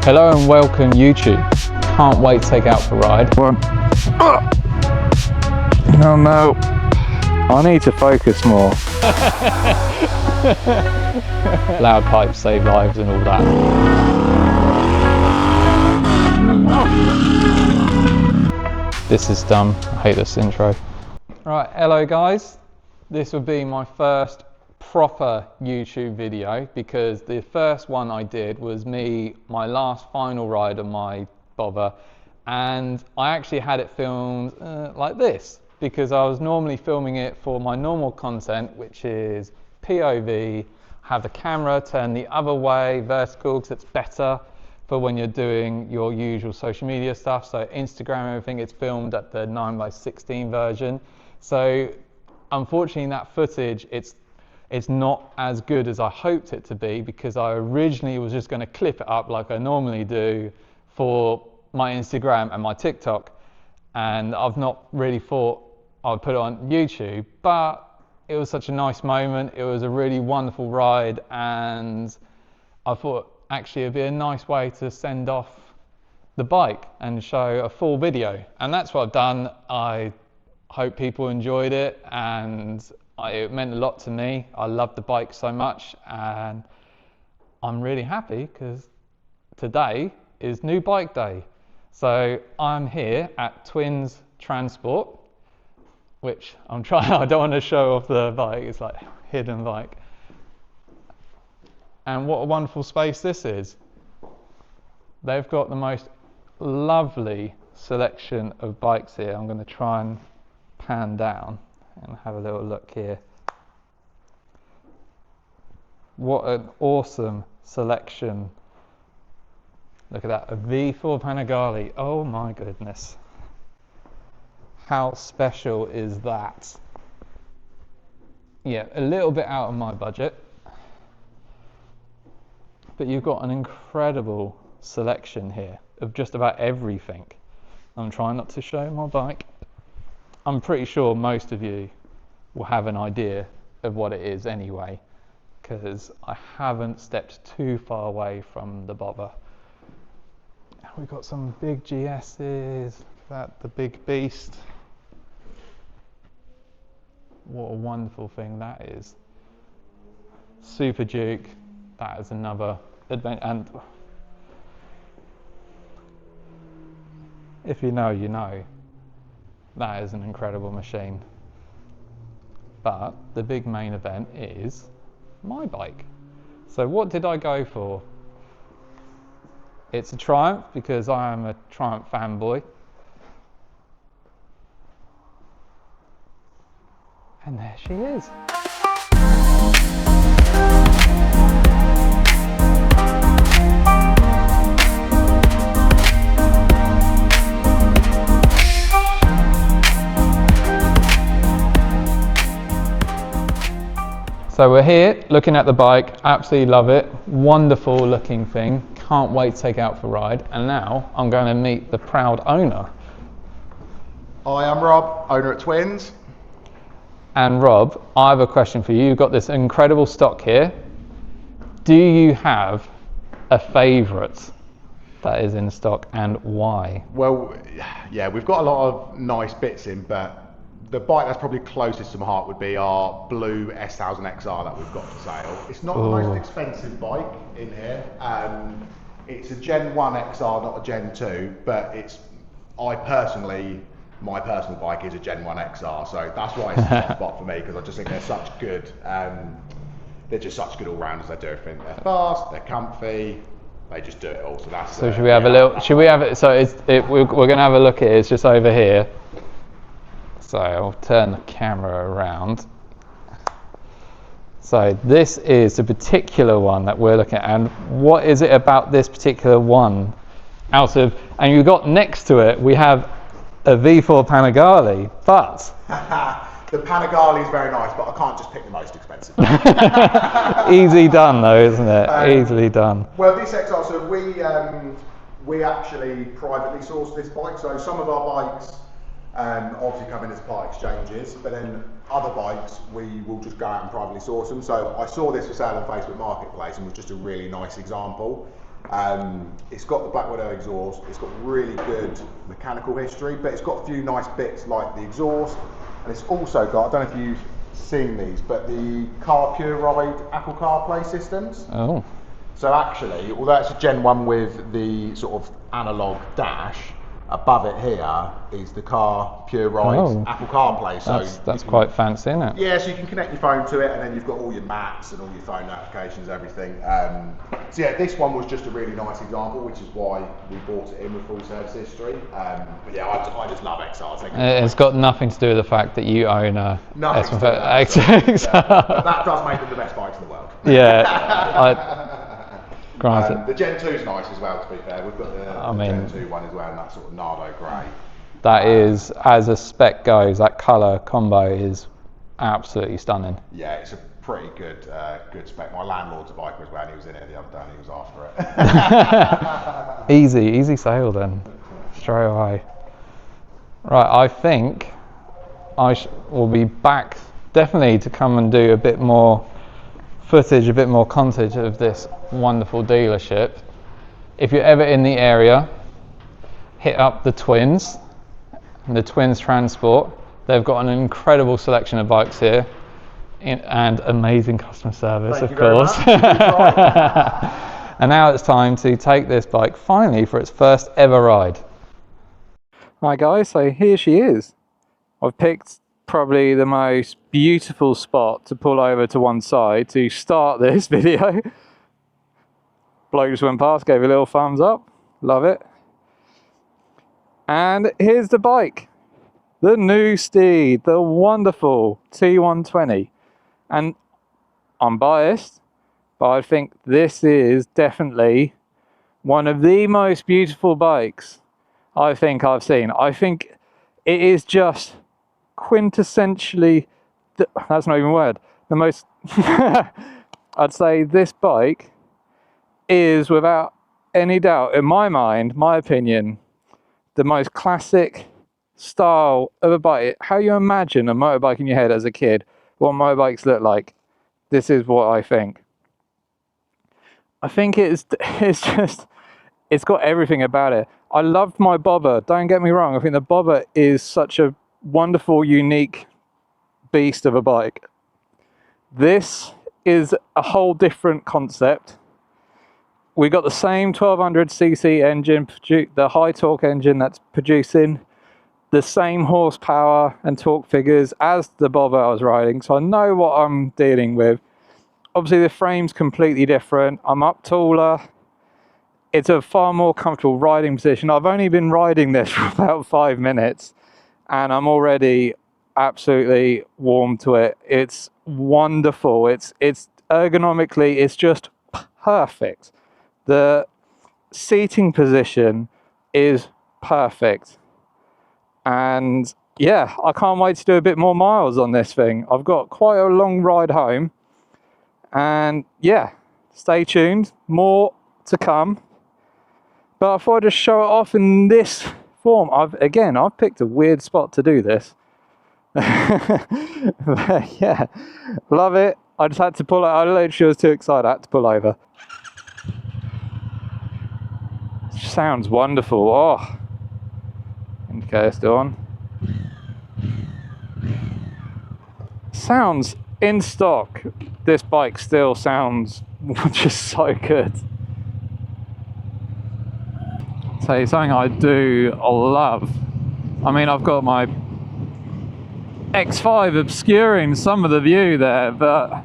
Hello and welcome YouTube. Can't wait to take out for a ride. One. Oh no. I need to focus more. Loud pipes save lives and all that. This is dumb. I hate this intro. Right, hello guys. This will be my first proper YouTube video because the first one I did was my last final ride on my bobber, and I actually had it filmed like this because I was normally filming it for my normal content, which is POV, have the camera turned the other way, vertical, because it's better for when you're doing your usual social media stuff. So Instagram, everything, it's filmed at the 9:16 version. So unfortunately that footage, it's not as good as I hoped it to be, because I originally was just going to clip it up like I normally do for my Instagram and my TikTok, and I've not really thought I'd put it on YouTube, but it was such a nice moment. It was a really wonderful ride, and I thought actually it'd be a nice way to send off the bike and show a full video, and that's what I've done. I hope people enjoyed it, and it meant a lot to me. I love the bike so much, and I'm really happy because today is new bike day. So I'm here at Twinztransport, which I'm trying, I don't want to show off the bike, it's like hidden bike. And what a wonderful space this is. They've got the most lovely selection of bikes here. I'm going to try and pan down and have a little look here. What an awesome selection. Look at that, a V4 Panigale. Oh my goodness. How special is that? Yeah, a little bit out of my budget, but you've got an incredible selection here of just about everything. I'm trying not to show my bike. I'm pretty sure most of you will have an idea of what it is anyway, because I haven't stepped too far away from the bobber. We've got some big GS's, look at that, the big beast. What a wonderful thing that is. Super Duke, that is another adventure, and if you know, you know. That is an incredible machine. But the big main event is my bike. So what did I go for? It's a Triumph because I am a Triumph fanboy. And there she is. So we're here looking at the bike, absolutely love it, wonderful looking thing, can't wait to take out for a ride, and now I'm going to meet the proud owner. Hi, I'm Rob, owner at Twins. And Rob, I have a question for you. You've got this incredible stock here. Do you have a favourite that is in stock, and why? Well, yeah, we've got a lot of nice bits in, but the bike that's probably closest to my heart would be our blue S1000 XR that we've got for sale. It's not the most expensive bike in here. It's a Gen 1 XR, not a Gen 2, but my personal bike is a Gen 1 XR, so that's why it's a top spot for me, because I just think they're such good, they're just such good all-rounders. They do everything. They're fast, they're comfy, they just do it all. So that's. So should we have a little? Should we have it? So we're going to have a look at it. It's just over here. So I'll turn the camera around. So this is the particular one that we're looking at, and what is it about this particular one? And you've got next to it, we have a V4 Panigale, but the Panigale is very nice, but I can't just pick the most expensive. Easily done though, isn't it? Easily done. Well, this XR, so we actually privately sourced this bike. So some of our bikes obviously come in as part exchanges, but then other bikes we will just go out and privately source them. So I saw this for sale on Facebook Marketplace and was just a really nice example. It's got the black widow exhaust. It's got really good mechanical history, but it's got a few nice bits like the exhaust, and it's also got, I don't know if you've seen these, but the Car Pure Ride Apple CarPlay systems. Oh. So actually, although it's a Gen 1 with the sort of analog dash, above it here is the Car Pure Ride Apple CarPlay. So that's quite fancy, isn't it? Yeah, so you can connect your phone to it, and then you've got all your maps and all your phone notifications, everything. So yeah, this one was just a really nice example, which is why we bought it in with full service history. But yeah, I just love XRs. It's got nothing to do with the fact that you own a nothing. But that does make them the best bikes in the world. Yeah. The Gen 2 is nice as well, to be fair. We've got the Gen 2 one as well, and that sort of Nardo grey. That is, as a spec goes, that colour combo is absolutely stunning. Yeah, it's a pretty good spec. My landlord's a biker as well, and he was in it the other day and he was after it. Easy sale then, straight away. Right, I think I will be back definitely to come and do a bit more footage, a bit more content of this wonderful dealership. If you're ever in the area, hit up the Twinztransport. They've got an incredible selection of bikes here and amazing customer service, of course. And now it's time to take this bike finally for its first ever ride. Hi guys, so here she is. I've picked probably the most beautiful spot to pull over to one side to start this video. Bloke just went past, gave a little thumbs up, love it. And here's the bike, the new Steed, the wonderful T120. And I'm biased, but I think this is definitely one of the most beautiful bikes I think I've seen. I think it is just quintessentially, that's not even a word, the most, I'd say this bike is without any doubt, in my mind, my opinion, the most classic style of a bike. How you imagine a motorbike in your head as a kid, what motorbikes look like, this is what I think. I think it's just, it's got everything about it. I loved my bobber, don't get me wrong, I think the bobber is such a wonderful, unique beast of a bike. This is a whole different concept. We got the same 1200cc engine, the high torque engine that's producing the same horsepower and torque figures as the bobber I was riding, so I know what I'm dealing with. Obviously the frame's completely different, I'm up taller, it's a far more comfortable riding position. I've only been riding this for about 5 minutes and I'm already absolutely warm to it. It's wonderful, it's ergonomically, it's just perfect. The seating position is perfect. And yeah, I can't wait to do a bit more miles on this thing. I've got quite a long ride home. And yeah, stay tuned, more to come. But I thought I'd just show it off in this form. I've picked a weird spot to do this. But yeah, love it. I just had to pull it. I literally was too excited, I had to pull over. Sounds wonderful. Oh, indicator still on. Sounds in stock. This bike still sounds just so good. So something I do love. I mean, I've got my X5 obscuring some of the view there, but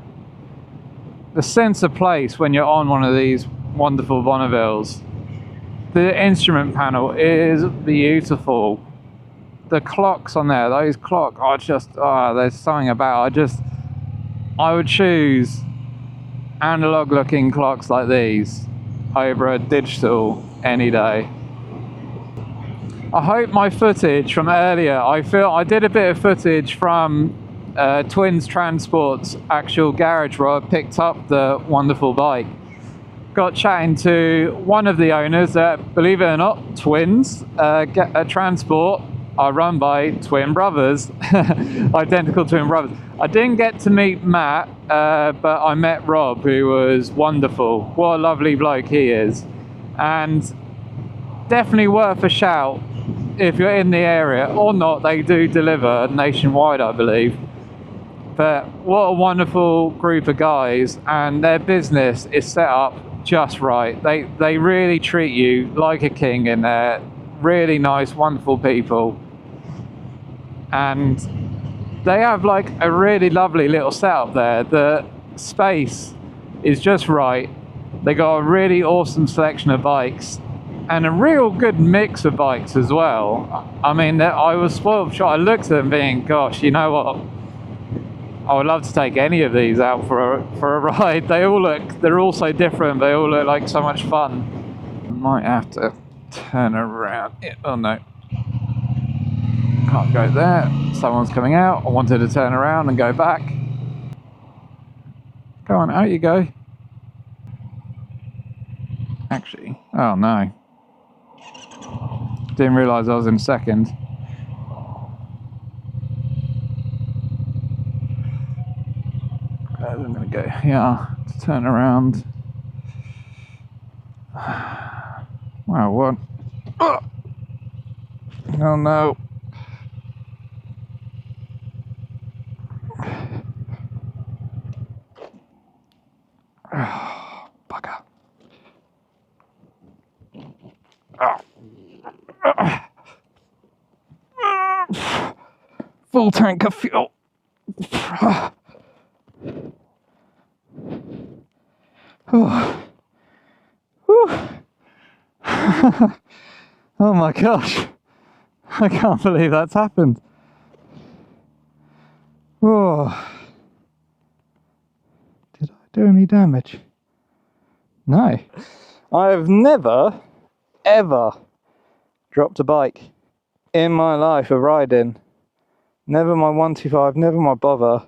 the sense of place when you're on one of these wonderful Bonnevilles. The instrument panel is beautiful. The clocks on there, those clocks are just, there's something about, I would choose analog looking clocks like these over a digital any day. I hope my footage from earlier, I did a bit of footage from Twinztransport's actual garage where I picked up the wonderful bike. Got chatting to one of the owners, believe it or not, Transport are run by twin brothers, identical twin brothers. I didn't get to meet Matt, but I met Rob, who was wonderful. What a lovely bloke he is. and definitely worth a shout if you're in the area, or not. They do deliver nationwide, I believe. But what a wonderful group of guys, and their business is set up just right. They really treat you like a king in there. Really nice, wonderful people, and they have like a really lovely little setup there. The space is just right. They got a really awesome selection of bikes and a real good mix of bikes as well. I mean, I was spoiled for choice. I looked at them being, gosh, you know what? I would love to take any of these out for a ride. They're all so different. They all look like so much fun. I might have to turn around. Oh no. Can't go there. Someone's coming out. I wanted to turn around and go back. Go on, out you go. Actually, oh no. Didn't realise I was in second. I'm going to go here to turn around. Wow, what? Oh no. Oh, bugger. Full tank of fuel. Oh. Oh my gosh, I can't believe that's happened. Oh. Did I do any damage? No. I have never, ever dropped a bike in my life of riding. Never my 125, never my bother.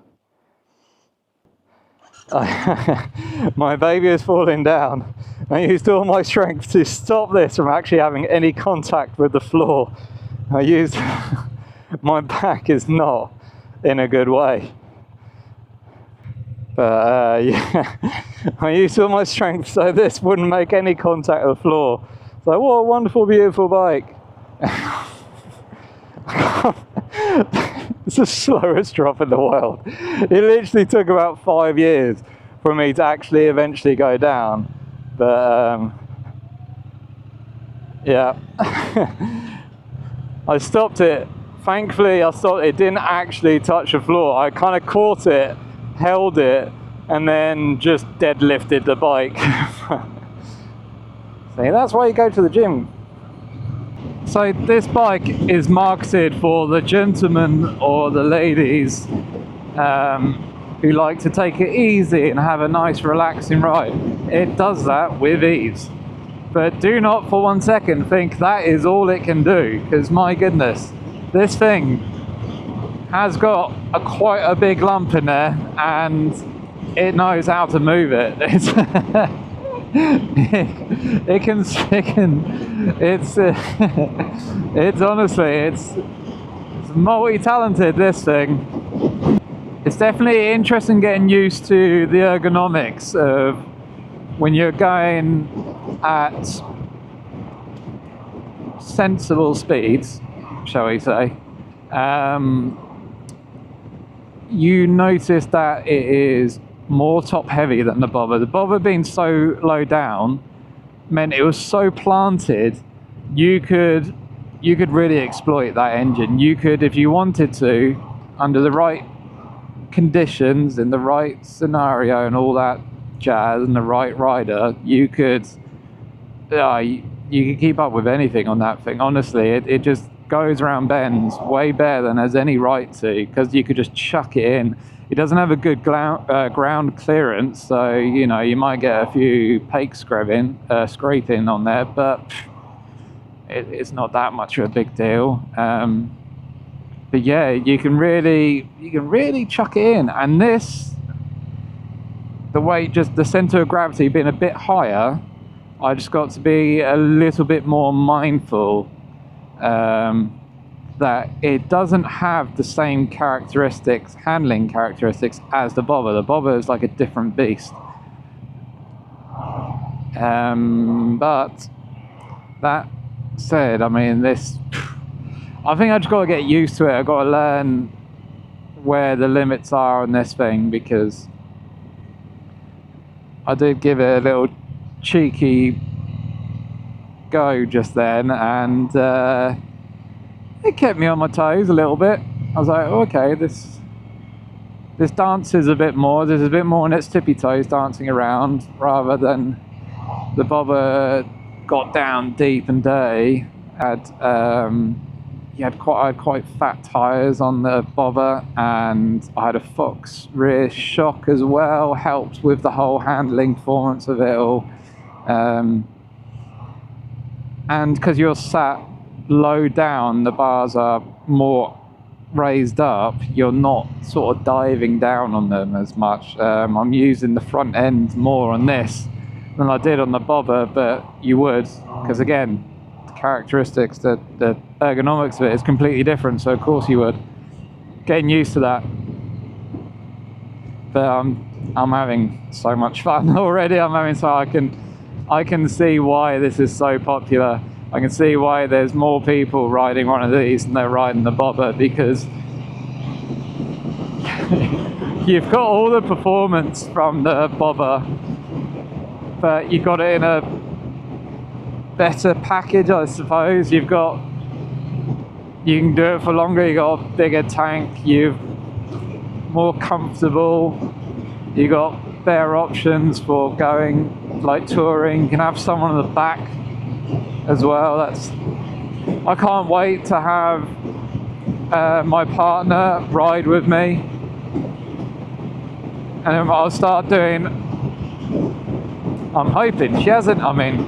My baby is falling down. I used all my strength to stop this from actually having any contact with the floor. I used my back is not in a good way. But yeah, I used all my strength so this wouldn't make any contact with the floor. So what a wonderful, beautiful bike. It's the slowest drop in the world. It literally took about 5 years for me to actually eventually go down. But yeah, I stopped it. Thankfully, I stopped. It didn't actually touch the floor. I kind of caught it, held it, and then just deadlifted the bike. See, that's why you go to the gym. So this bike is marketed for the gentlemen or the ladies who like to take it easy and have a nice relaxing ride. It does that with ease. But do not for 1 second think that is all it can do, because my goodness, this thing has got quite a big lump in there and it knows how to move it. It's honestly, it's multi-talented, this thing. It's definitely interesting getting used to the ergonomics of when you're going at sensible speeds, shall we say. You notice that it is more top heavy than the bobber. The bobber being so low down meant it was so planted, you could really exploit that engine. You could, if you wanted to, under the right conditions, in the right scenario and all that jazz, and the right rider, you could keep up with anything on that thing. Honestly, it just goes around bends way better than there's any right to, because you could just chuck it in. It doesn't have a good ground clearance, so you know you might get a few peaks scraping on there, but it's not that much of a big deal. But yeah, you can really chuck it in, and this, the way just the center of gravity being a bit higher, I just got to be a little bit more mindful that it doesn't have the same handling characteristics as the bobber. The bobber is like a different beast. But that said, I mean, this, I think I just got to get used to it. I've got to learn where the limits are on this thing, because I did give it a little cheeky go just then, and it kept me on my toes a little bit. I was like, oh, okay, this dances a bit more. There's a bit more on its tippy toes dancing around, rather than the bobber got down deep and dirty. I had quite fat tyres on the bobber, and I had a Fox rear shock as well, helped with the whole handling performance of it all. And because you're sat low down, the bars are more raised up, you're not sort of diving down on them as much. I'm using the front end more on this than I did on the bobber, but you would, because again, the characteristics, the ergonomics of it is completely different, so of course you would. Getting used to that. But I'm having so much fun already. I can see why this is so popular. I can see why there's more people riding one of these than they're riding the bobber, because you've got all the performance from the bobber, but you've got it in a better package, I suppose. You can do it for longer, you got a bigger tank, you're more comfortable, you got better options for going like touring. You can have someone on the back as well. I can't wait to have my partner ride with me, and then I'll start doing, I'm hoping she hasn't, I mean,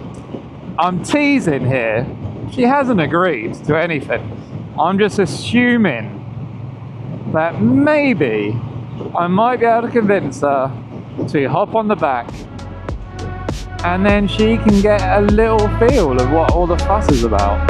I'm teasing here, she hasn't agreed to anything. I'm just assuming that maybe I might be able to convince her to hop on the back, and then she can get a little feel of what all the fuss is about.